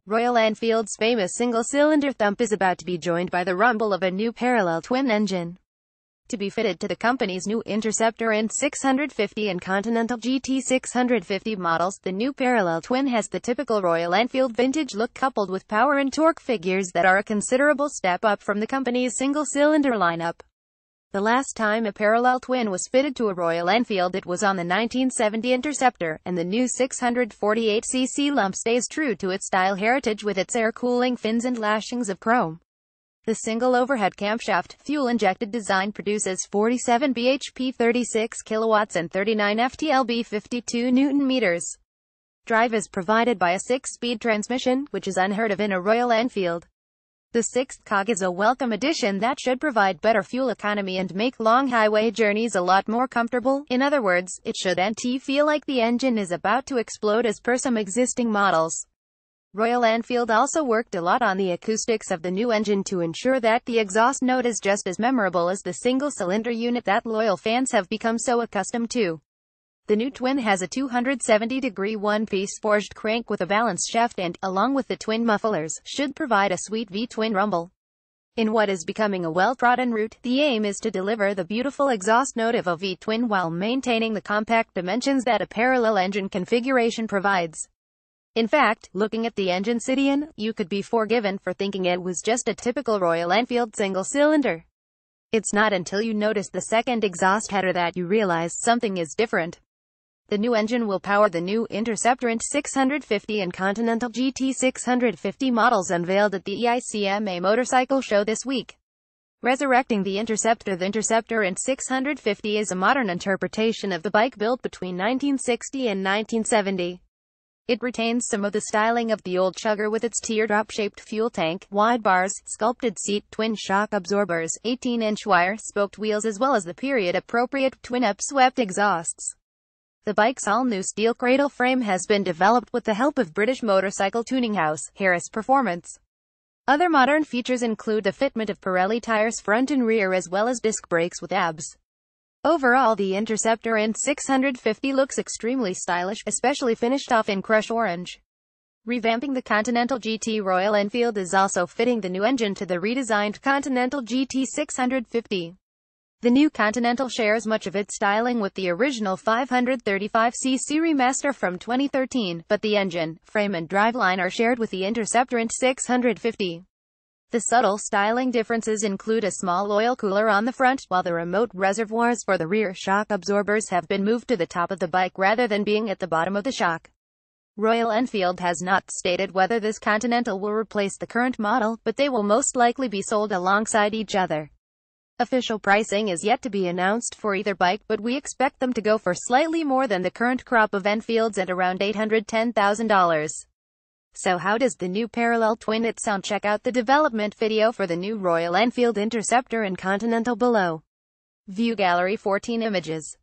Royal Enfield's famous single-cylinder thump is about to be joined by the rumble of a new parallel twin engine. To be fitted to the company's new Interceptor and 650 and Continental GT 650 models, the new parallel twin has the typical Royal Enfield vintage look coupled with power and torque figures that are a considerable step up from the company's single-cylinder lineup. The last time a parallel twin was fitted to a Royal Enfield, it was on the 1970 Interceptor, and the new 648cc lump stays true to its style heritage with its air-cooling fins and lashings of chrome. The single overhead camshaft, fuel-injected design produces 47 bhp 36 kilowatts and 39 ft-lb 52 Nm. Drive is provided by a 6-speed transmission, which is unheard of in a Royal Enfield. The sixth cog is a welcome addition that should provide better fuel economy and make long highway journeys a lot more comfortable. In other words, it should feel like the engine is about to explode as per some existing models. Royal Enfield also worked a lot on the acoustics of the new engine to ensure that the exhaust note is just as memorable as the single-cylinder unit that loyal fans have become so accustomed to. The new twin has a 270-degree one-piece forged crank with a balanced shaft and, along with the twin mufflers, should provide a sweet V-twin rumble. In what is becoming a well-trodden route, the aim is to deliver the beautiful exhaust note of a V-twin while maintaining the compact dimensions that a parallel engine configuration provides. In fact, looking at the engine sit-in, you could be forgiven for thinking it was just a typical Royal Enfield single-cylinder. It's not until you notice the second exhaust header that you realize something is different. The new engine will power the new Interceptor and 650 and Continental GT 650 models unveiled at the EICMA Motorcycle Show this week. Resurrecting the Interceptor and 650 is a modern interpretation of the bike built between 1960 and 1970. It retains some of the styling of the old Chugger with its teardrop-shaped fuel tank, wide bars, sculpted seat, twin shock absorbers, 18-inch wire-spoked wheels as well as the period-appropriate twin-upswept exhausts. The bike's all-new steel cradle frame has been developed with the help of British motorcycle tuning house, Harris Performance. Other modern features include the fitment of Pirelli tires front and rear as well as disc brakes with ABS. Overall, the Interceptor and 650 looks extremely stylish, especially finished off in crush orange. Revamping the Continental GT, Royal Enfield is also fitting the new engine to the redesigned Continental GT 650. The new Continental shares much of its styling with the original 535cc remaster from 2013, but the engine, frame and driveline are shared with the Interceptor and 650. The subtle styling differences include a small oil cooler on the front, while the remote reservoirs for the rear shock absorbers have been moved to the top of the bike rather than being at the bottom of the shock. Royal Enfield has not stated whether this Continental will replace the current model, but they will most likely be sold alongside each other. Official pricing is yet to be announced for either bike, but we expect them to go for slightly more than the current crop of Enfields at around $810,000. So how does the new parallel twin sound? Check out the development video for the new Royal Enfield Interceptor and Continental below. View Gallery 14 images.